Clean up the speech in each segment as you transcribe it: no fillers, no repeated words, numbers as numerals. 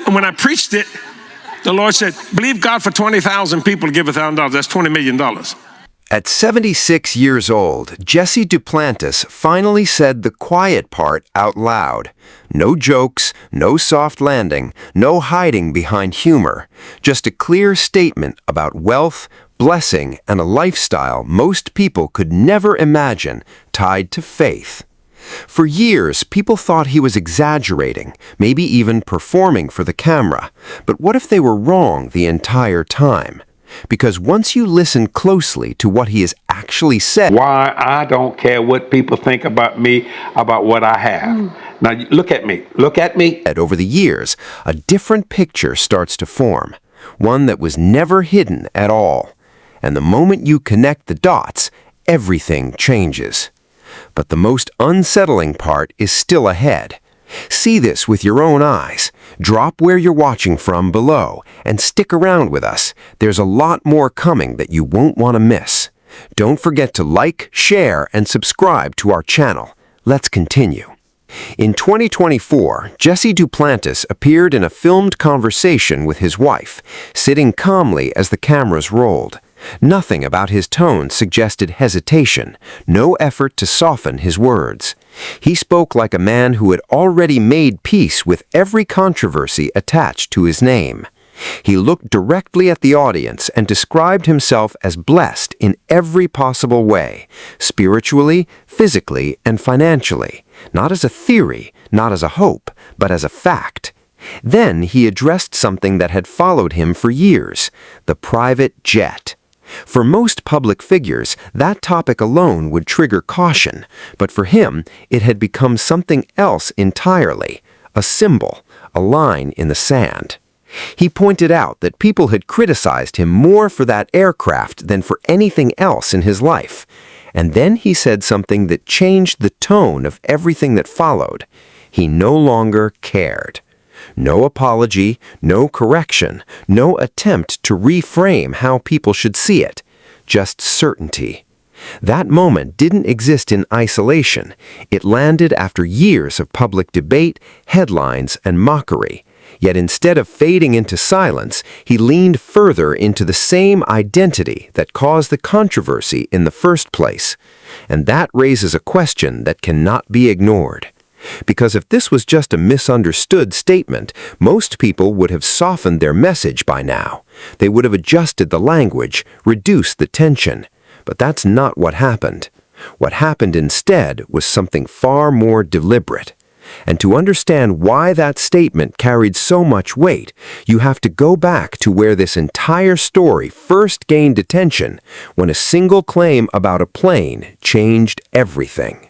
When I preached it, the Lord said, believe God for 20,000 people to give $1,000. That's $20 million. At 76 years old, Jesse Duplantis finally said the quiet part out loud. No jokes, no soft landing, no hiding behind humor. Just a clear statement about wealth, blessing, and a lifestyle most people could never imagine tied to faith. For years, people thought he was exaggerating, maybe even performing for the camera. But what if they were wrong the entire time? Because once you listen closely to what he has actually said, why I don't care what people think about me, about what I have. Now look at me, over the years, a different picture starts to form, one that was never hidden at all. And the moment you connect the dots, everything changes. But the most unsettling part is still ahead. See this with your own eyes. Drop where you're watching from below and stick around with us. There's a lot more coming that you won't want to miss. Don't forget to like, share, and subscribe to our channel. Let's continue. In 2024, Jesse Duplantis appeared in a filmed conversation with his wife, sitting calmly as the cameras rolled. Nothing about his tone suggested hesitation, no effort to soften his words. He spoke like a man who had already made peace with every controversy attached to his name. He looked directly at the audience and described himself as blessed in every possible way, spiritually, physically, and financially, not as a theory, not as a hope, but as a fact. Then he addressed something that had followed him for years, the private jet. For most public figures, that topic alone would trigger caution, but for him, it had become something else entirely, a symbol, a line in the sand. He pointed out that people had criticized him more for that aircraft than for anything else in his life. And then he said something that changed the tone of everything that followed. He no longer cared. No apology, no correction, no attempt to reframe how people should see it. Just certainty. That moment didn't exist in isolation. It landed after years of public debate, headlines, and mockery. Yet instead of fading into silence, he leaned further into the same identity that caused the controversy in the first place. And that raises a question that cannot be ignored. Because if this was just a misunderstood statement, most people would have softened their message by now. They would have adjusted the language, reduced the tension. But that's not what happened. What happened instead was something far more deliberate. And to understand why that statement carried so much weight, you have to go back to where this entire story first gained attention, when a single claim about a plane changed everything.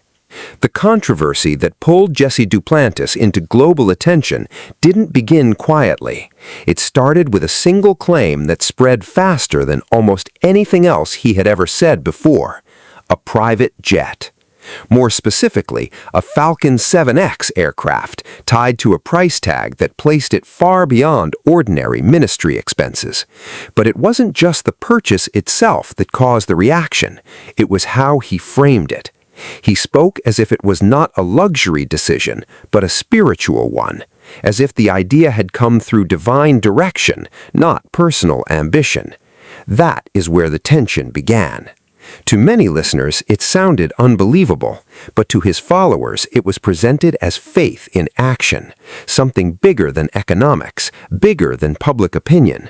The controversy that pulled Jesse Duplantis into global attention didn't begin quietly. It started with a single claim that spread faster than almost anything else he had ever said before: a private jet. More specifically, a Falcon 7X aircraft tied to a price tag that placed it far beyond ordinary ministry expenses. But it wasn't just the purchase itself that caused the reaction. It was how he framed it. He spoke as if it was not a luxury decision, but a spiritual one, as if the idea had come through divine direction, not personal ambition. That is where the tension began. To many listeners, it sounded unbelievable, but to his followers, it was presented as faith in action, something bigger than economics, bigger than public opinion.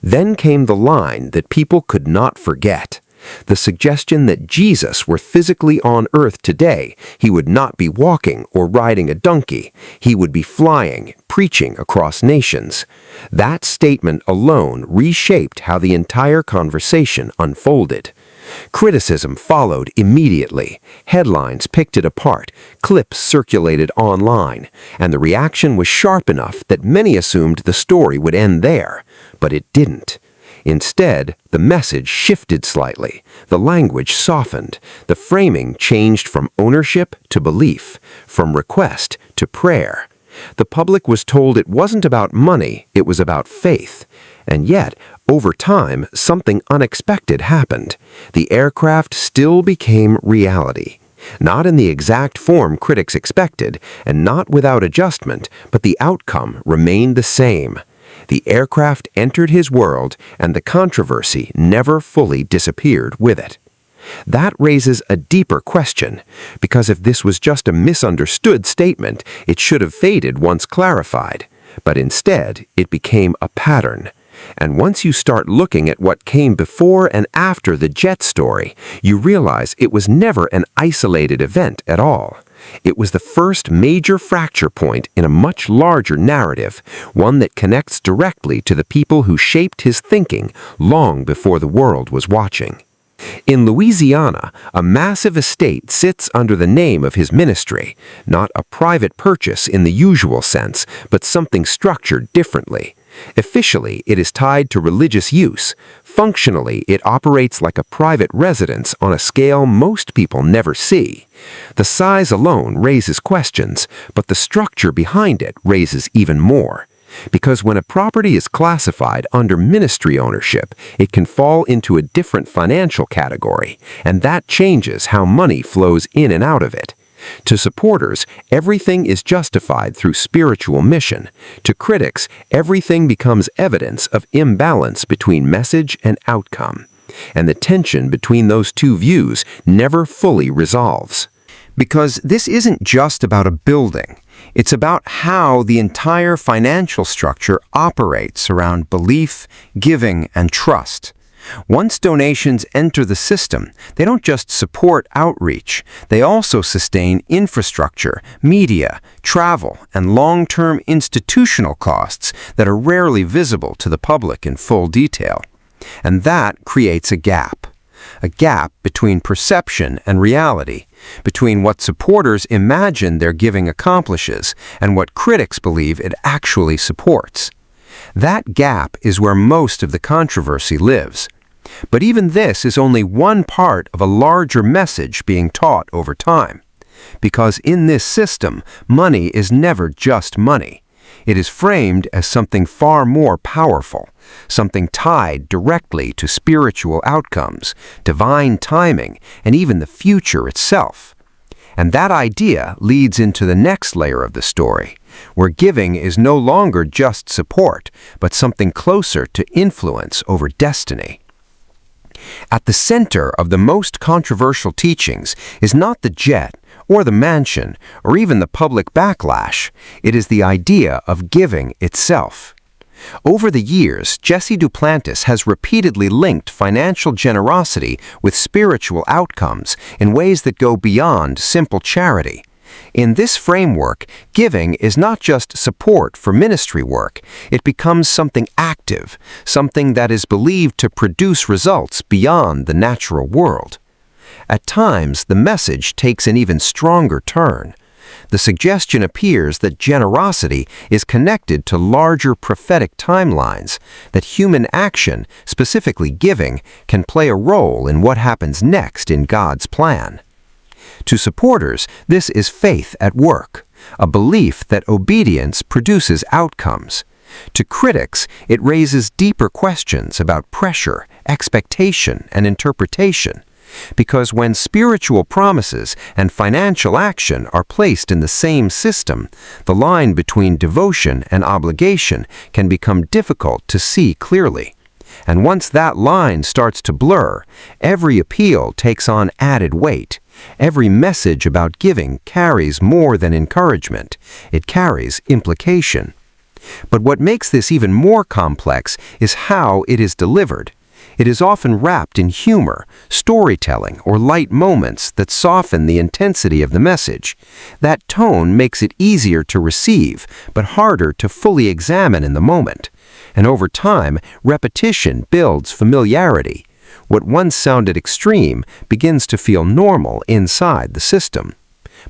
Then came the line that people could not forget. The suggestion that Jesus were physically on earth today, he would not be walking or riding a donkey. He would be flying, preaching across nations. That statement alone reshaped how the entire conversation unfolded. Criticism followed immediately. Headlines picked it apart, clips circulated online, and the reaction was sharp enough that many assumed the story would end there. But it didn't. Instead, the message shifted slightly, the language softened, the framing changed from ownership to belief, from request to prayer. The public was told it wasn't about money, it was about faith. And yet, over time, something unexpected happened. The aircraft still became reality. Not in the exact form critics expected, and not without adjustment, but the outcome remained the same. The aircraft entered his world, and the controversy never fully disappeared with it. That raises a deeper question, because if this was just a misunderstood statement, it should have faded once clarified. But instead, it became a pattern. And once you start looking at what came before and after the jet story, you realize it was never an isolated event at all. It was the first major fracture point in a much larger narrative, one that connects directly to the people who shaped his thinking long before the world was watching. In Louisiana, a massive estate sits under the name of his ministry, not a private purchase in the usual sense, but something structured differently. Officially, it is tied to religious use. Functionally, it operates like a private residence on a scale most people never see. The size alone raises questions, but the structure behind it raises even more. Because when a property is classified under ministry ownership, it can fall into a different financial category, and that changes how money flows in and out of it. To supporters, everything is justified through spiritual mission. To critics, everything becomes evidence of imbalance between message and outcome. And the tension between those two views never fully resolves. Because this isn't just about a building. It's about how the entire financial structure operates around belief, giving, and trust. Once donations enter the system, they don't just support outreach, they also sustain infrastructure, media, travel, and long-term institutional costs that are rarely visible to the public in full detail. And that creates a gap between perception and reality, between what supporters imagine their giving accomplishes and what critics believe it actually supports. That gap is where most of the controversy lives. But even this is only one part of a larger message being taught over time. Because in this system, money is never just money. It is framed as something far more powerful, something tied directly to spiritual outcomes, divine timing, and even the future itself. And that idea leads into the next layer of the story, where giving is no longer just support, but something closer to influence over destiny. At the center of the most controversial teachings is not the jet, or the mansion, or even the public backlash. It is the idea of giving itself. Over the years, Jesse Duplantis has repeatedly linked financial generosity with spiritual outcomes in ways that go beyond simple charity. In this framework, giving is not just support for ministry work. It becomes something active, something that is believed to produce results beyond the natural world. At times, the message takes an even stronger turn. The suggestion appears that generosity is connected to larger prophetic timelines, that human action, specifically giving, can play a role in what happens next in God's plan. To supporters, this is faith at work, a belief that obedience produces outcomes. To critics, it raises deeper questions about pressure, expectation, and interpretation. Because when spiritual promises and financial action are placed in the same system, the line between devotion and obligation can become difficult to see clearly. And once that line starts to blur, every appeal takes on added weight. Every message about giving carries more than encouragement. It carries implication. But what makes this even more complex is how it is delivered. It is often wrapped in humor, storytelling, or light moments that soften the intensity of the message. That tone makes it easier to receive, but harder to fully examine in the moment. And over time, repetition builds familiarity. What once sounded extreme begins to feel normal inside the system.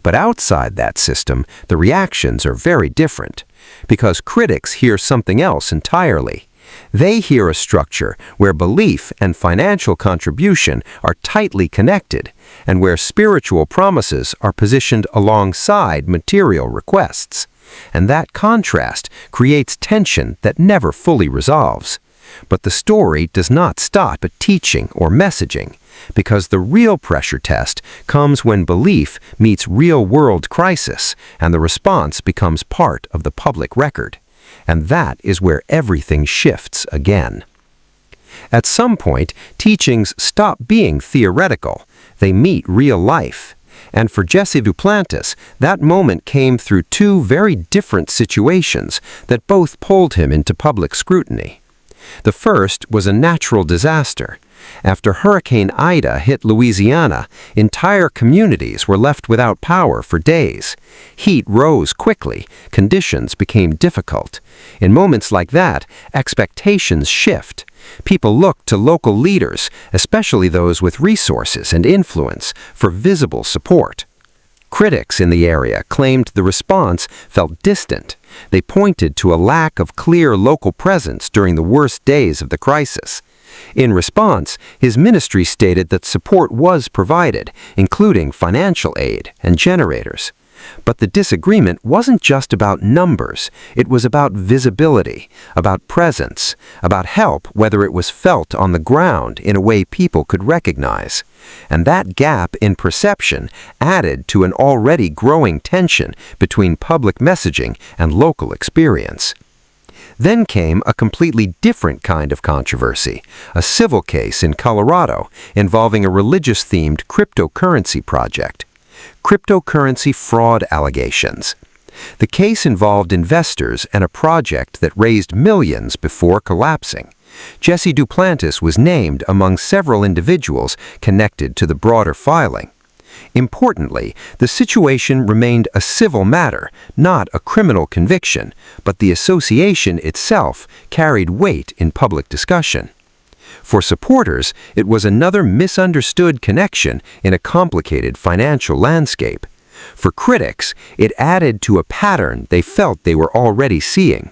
But outside that system, the reactions are very different, because critics hear something else entirely. They hear a structure where belief and financial contribution are tightly connected, and where spiritual promises are positioned alongside material requests. And that contrast creates tension that never fully resolves. But the story does not stop at teaching or messaging, because the real pressure test comes when belief meets real-world crisis and the response becomes part of the public record. And that is where everything shifts again. At some point, teachings stop being theoretical. They meet real life. And for Jesse Duplantis, that moment came through two very different situations that both pulled him into public scrutiny. The first was a natural disaster. After Hurricane Ida hit Louisiana, entire communities were left without power for days. Heat rose quickly, conditions became difficult. In moments like that, expectations shift. People look to local leaders, especially those with resources and influence, for visible support. Critics in the area claimed the response felt distant. They pointed to a lack of clear local presence during the worst days of the crisis. In response, his ministry stated that support was provided, including financial aid and generators. But the disagreement wasn't just about numbers. It was about visibility, about presence, about help whether it was felt on the ground in a way people could recognize. And that gap in perception added to an already growing tension between public messaging and local experience. Then came a completely different kind of controversy, a civil case in Colorado involving a religious-themed cryptocurrency project. Cryptocurrency fraud allegations. The case involved investors and a project that raised millions before collapsing. Jesse Duplantis was named among several individuals connected to the broader filing. Importantly, the situation remained a civil matter, not a criminal conviction, but the association itself carried weight in public discussion. For supporters, it was another misunderstood connection in a complicated financial landscape. For critics, it added to a pattern they felt they were already seeing.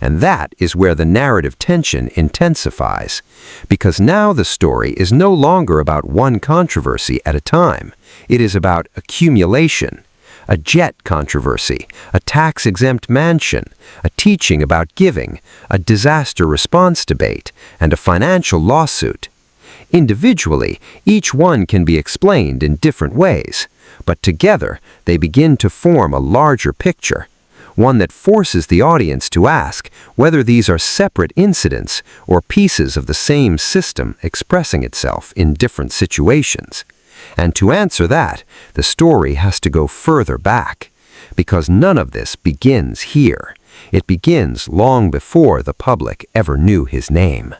And that is where the narrative tension intensifies. Because now the story is no longer about one controversy at a time. It is about accumulation. A jet controversy, a tax-exempt mansion, a teaching about giving, a disaster response debate, and a financial lawsuit. Individually, each one can be explained in different ways, but together they begin to form a larger picture, one that forces the audience to ask whether these are separate incidents or pieces of the same system expressing itself in different situations. And to answer that, the story has to go further back, because none of this begins here. It begins long before the public ever knew his name.